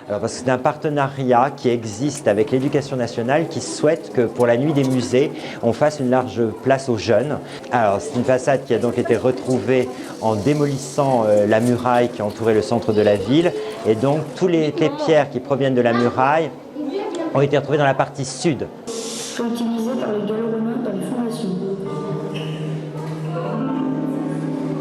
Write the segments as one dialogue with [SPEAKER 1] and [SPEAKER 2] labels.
[SPEAKER 1] Alors parce que c'est un partenariat qui existe avec l'Éducation nationale qui souhaite que pour la nuit des musées, on fasse une large place aux jeunes. Alors c'est une façade qui a donc été retrouvée en démolissant la muraille qui entourait le centre de la ville. Et donc toutes les pierres qui proviennent de la muraille ont été retrouvées dans la partie sud.
[SPEAKER 2] Sont utilisées par les gallo-romains dans les fondations.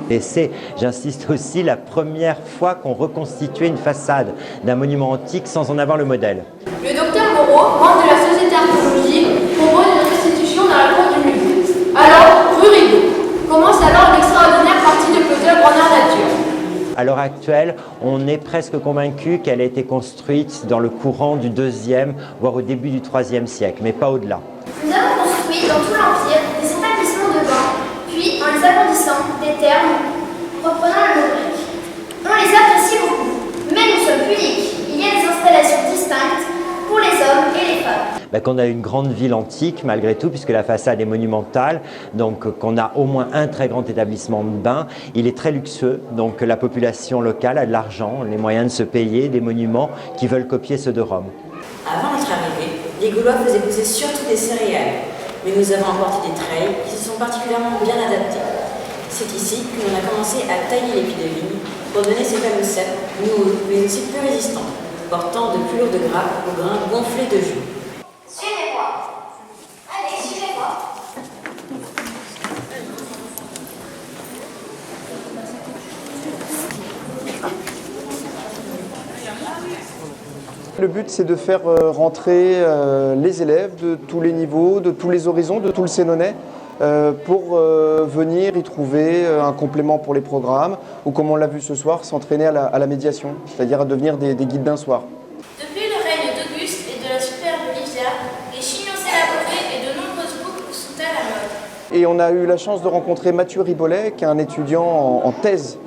[SPEAKER 1] Et c'est, j'insiste aussi, la première fois qu'on reconstituait une façade d'un monument antique sans en avoir le modèle.
[SPEAKER 3] Le docteur Moreau, membre de la Société archéologique, propose une restitution dans la cour du musée. Alors, rue Rigaud, commence alors une extraordinaire partie de clôture grandeur nature.
[SPEAKER 1] À l'heure actuelle, on est presque convaincu qu'elle a été construite dans le courant du 2e, voire au début du 3e siècle, mais pas au-delà.
[SPEAKER 4] Nous avons construit dans tout l'Empire des établissements de bain, puis en les agrandissant, des thermes reprenant le mot grec. On les apprécie beaucoup, mais nous sommes uniques. Il y a des installations distinctes pour les hommes et les femmes.
[SPEAKER 1] Qu'on a une grande ville antique malgré tout, puisque la façade est monumentale, donc qu'on a au moins un très grand établissement de bain. Il est très luxueux, donc la population locale a de l'argent, les moyens de se payer des monuments qui veulent copier ceux de Rome.
[SPEAKER 5] Avant notre arrivée, les Gaulois faisaient pousser surtout des céréales, mais nous avons apporté des treilles qui se sont particulièrement bien adaptées. C'est ici que l'on a commencé à tailler les pieds de vigne pour donner ces fameux cèpes noueux, mais aussi plus résistants, portant de plus lourdes grappes aux grains gonflés de jus.
[SPEAKER 4] Suivez-moi. Allez, suivez-moi.
[SPEAKER 6] Le but, c'est de faire rentrer les élèves de tous les niveaux, de tous les horizons, de tout le Sénonais, pour venir y trouver un complément pour les programmes, ou comme on l'a vu ce soir, s'entraîner à la médiation, c'est-à-dire à devenir des guides d'un soir.
[SPEAKER 4] Depuis le règne d'Auguste et de la superbe Livia, les chignons s'élaboraient et de nombreuses boucles sont à la mode.
[SPEAKER 6] Et on a eu la chance de rencontrer Mathieu Ribollet, qui est un étudiant en thèse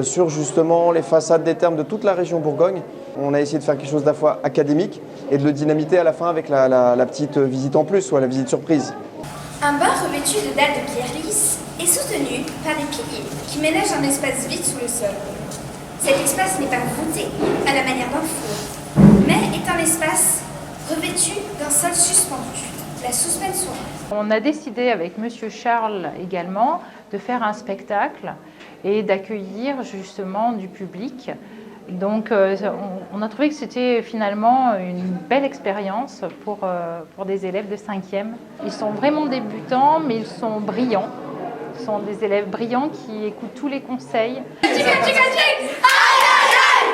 [SPEAKER 6] sur justement les façades des thermes de toute la région Bourgogne. On a essayé de faire quelque chose d'à la fois académique et de le dynamiter à la fin avec la petite visite en plus, ou la visite surprise.
[SPEAKER 4] Un bain revêtu de dalles de pierre lisse est soutenu par des piliers qui ménagent un espace vide sous le sol. Cet espace n'est pas voûté à la manière d'un four, mais est un espace revêtu d'un sol suspendu, la suspension.
[SPEAKER 7] On a décidé avec Monsieur Charles également de faire un spectacle et d'accueillir justement du public. Donc on a trouvé que c'était finalement une belle expérience pour des élèves de 5e. Ils sont vraiment débutants, mais ils sont brillants. Ce sont des élèves brillants qui écoutent tous les conseils.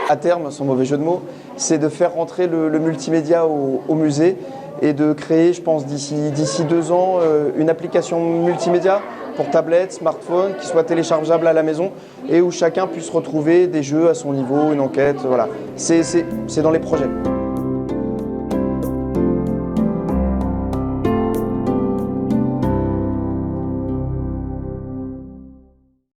[SPEAKER 6] À terme, sans mauvais jeu de mots, c'est de faire rentrer le multimédia au musée et de créer, je pense, d'ici 2 ans, une application multimédia pour tablette, smartphone, qui soit téléchargeable à la maison et où chacun puisse retrouver des jeux à son niveau, une enquête, voilà. C'est dans les projets.